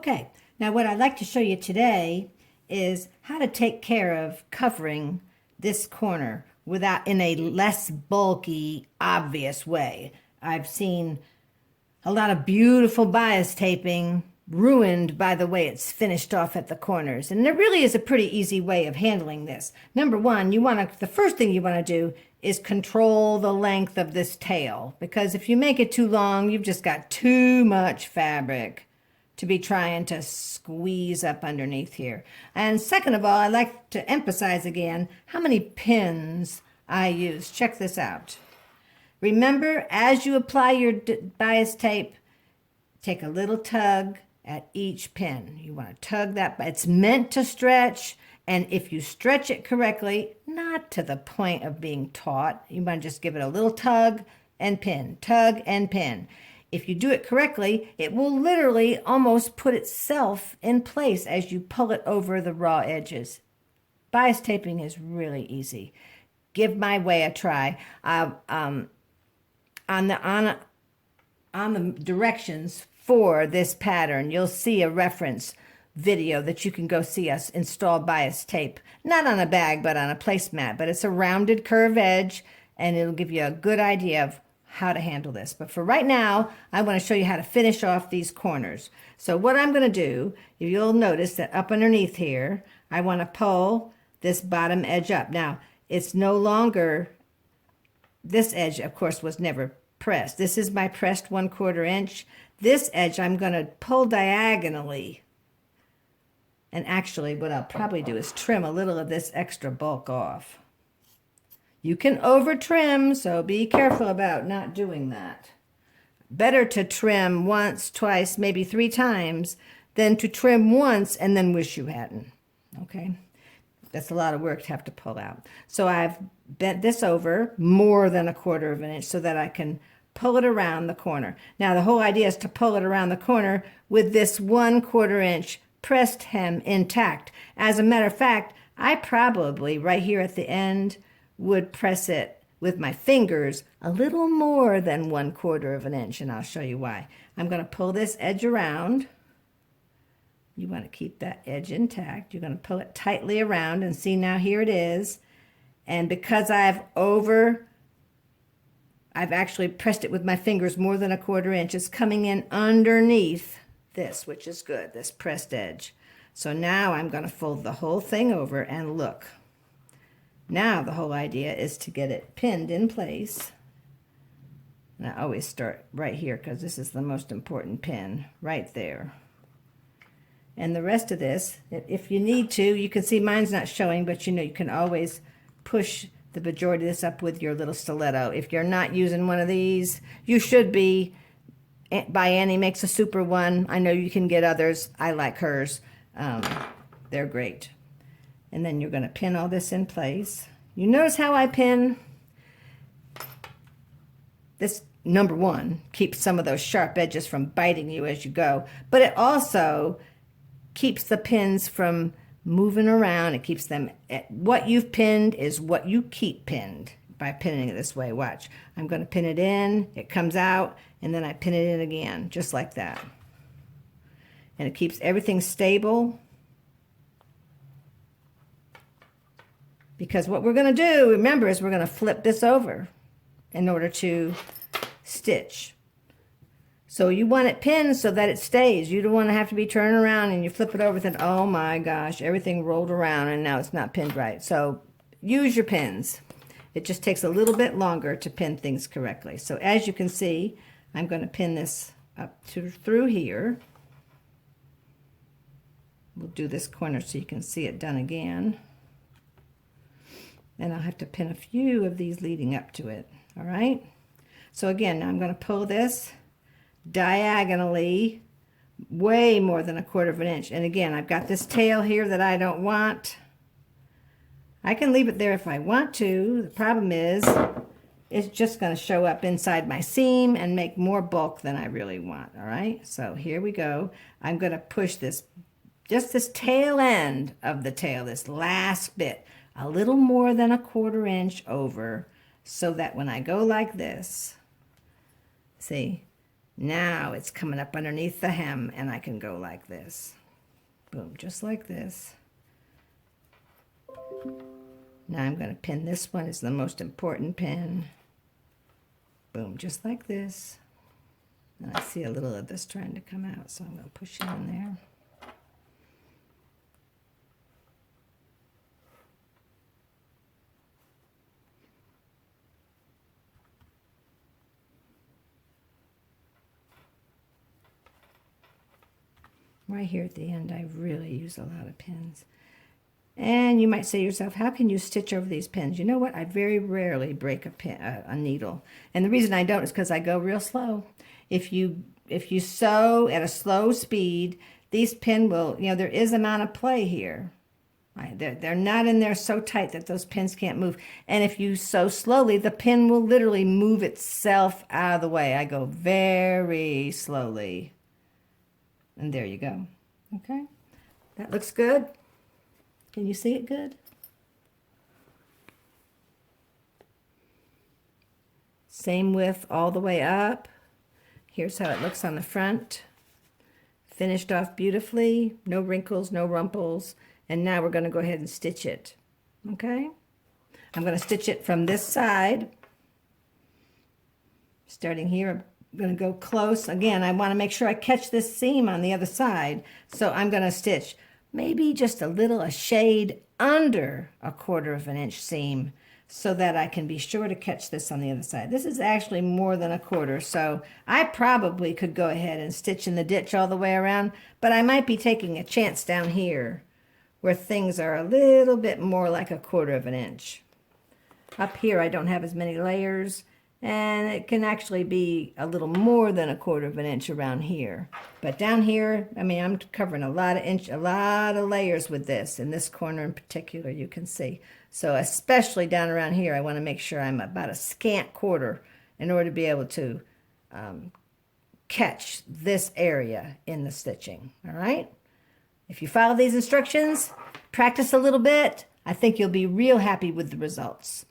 Okay, now what I'd like to show you today is how to take care of covering this corner without in a less bulky, obvious way. I've seen a lot of beautiful bias taping ruined by the way it's finished off at the corners. And there really is a pretty easy way of handling this. Number one, the first thing you want to do is control the length of this tail, because if you make it too long, you've just got too much fabric to be trying to squeeze up underneath here. And second of all, I like to emphasize again how many pins I use. Check this out. Remember, as you apply your bias tape, take a little tug at each pin. You want to tug that, but it's meant to stretch. And if you stretch it correctly, not to the point of being taut, you want to just give it a little tug and pin, tug and pin. If you do it correctly, it will literally almost put itself in place as you pull it over the raw edges. Bias taping is really easy. Give my way a try. On the directions for this pattern, you'll see a reference video that you can go see us install bias tape. Not on a bag, but on a placemat. But it's a rounded curve edge, and it'll give you a good idea of how to handle this. But for right now, I want to show you how to finish off these corners. So what I'm going to do, you'll notice that up underneath here, I want to pull this bottom edge up. Now, it's no longer, this edge, of course, was never pressed. This is my pressed 1/4 inch. This edge I'm going to pull diagonally. And actually, what I'll probably do is trim a little of this extra bulk off. You can over trim, so be careful about not doing that. Better to trim once, twice, maybe 3 times than to trim once and then wish you hadn't. Okay? That's a lot of work to have to pull out. So I've bent this over more than 1/4 inch so that I can pull it around the corner. Now the whole idea is to pull it around the corner with this 1/4 inch pressed hem intact. As a matter of fact, I probably right here at the end would press it with my fingers a little more than 1/4 inch, and I'll show you why. I'm going to pull this edge around. You want to keep that edge intact. You're going to pull it tightly around, and see now here it is. And because I've actually pressed it with my fingers more than 1/4 inch, it's coming in underneath this, which is good, this pressed edge. So now I'm going to fold the whole thing over and look. Now the whole idea is to get it pinned in place. And I always start right here because this is the most important pin, right there. And the rest of this, if you need to, you can see mine's not showing, but you can always push the majority of this up with your little stiletto. If you're not using one of these, you should be. By Annie Makes a Super one. I know you can get others. I like hers. They're great. And then you're going to pin all this in place. You notice how I pin? This, number one, keeps some of those sharp edges from biting you as you go. But it also keeps the pins from moving around. It keeps them, what you've pinned is what you keep pinned by pinning it this way. Watch. I'm going to pin it in. It comes out. And then I pin it in again, just like that. And it keeps everything stable. Because what we're going to do, remember, is we're going to flip this over in order to stitch. So you want it pinned so that it stays. You don't want to have to be turning around and you flip it over and oh my gosh, everything rolled around and now it's not pinned right. So use your pins. It just takes a little bit longer to pin things correctly. So as you can see, I'm going to pin this up through here. We'll do this corner so you can see it done again. And I'll have to pin a few of these leading up to it. All right? So again, now I'm going to pull this diagonally way more than 1/4 inch. And again, I've got this tail here that I don't want. I can leave it there if I want to. The problem is it's just going to show up inside my seam and make more bulk than I really want. All right? So here we go. I'm going to push this, just this tail end of the tail, this last bit, a little more than 1/4 inch over, so that when I go like this, see, Now it's coming up underneath the hem, and I can go like this. Boom, just like this. Now I'm going to pin this one. It's the most important pin. Boom, just like this. And I see a little of this trying to come out, so I'm going to push it in there. Right here at the end, I really use a lot of pins. And you might say to yourself, how can you stitch over these pins? You know what? I very rarely break a needle. And the reason I don't is because I go real slow. If you sew at a slow speed, these pins will, there is amount of play here. Right? They're not in there so tight that those pins can't move. And if you sew slowly, the pin will literally move itself out of the way. I go very slowly. And there you go. Okay? That looks good. Can you see it good? Same width all the way up. Here's how it looks on the front. Finished off beautifully. No wrinkles, no rumples. And now we're going to go ahead and stitch it. Okay? I'm going to stitch it from this side. Starting here, I'm going to go close. Again, I want to make sure I catch this seam on the other side. So I'm going to stitch maybe just a shade under 1/4 inch seam so that I can be sure to catch this on the other side. This is actually more than 1/4, so I probably could go ahead and stitch in the ditch all the way around, but I might be taking a chance down here where things are a little bit more like 1/4 inch. Up here I don't have as many layers, and it can actually be a little more than 1/4 inch around here. But down here, I mean, I'm covering a lot of layers with this. In this corner in particular, you can see. So especially down around here, I want to make sure I'm about a scant 1/4 in order to be able to catch this area in the stitching. All right? If you follow these instructions, practice a little bit, I think you'll be real happy with the results.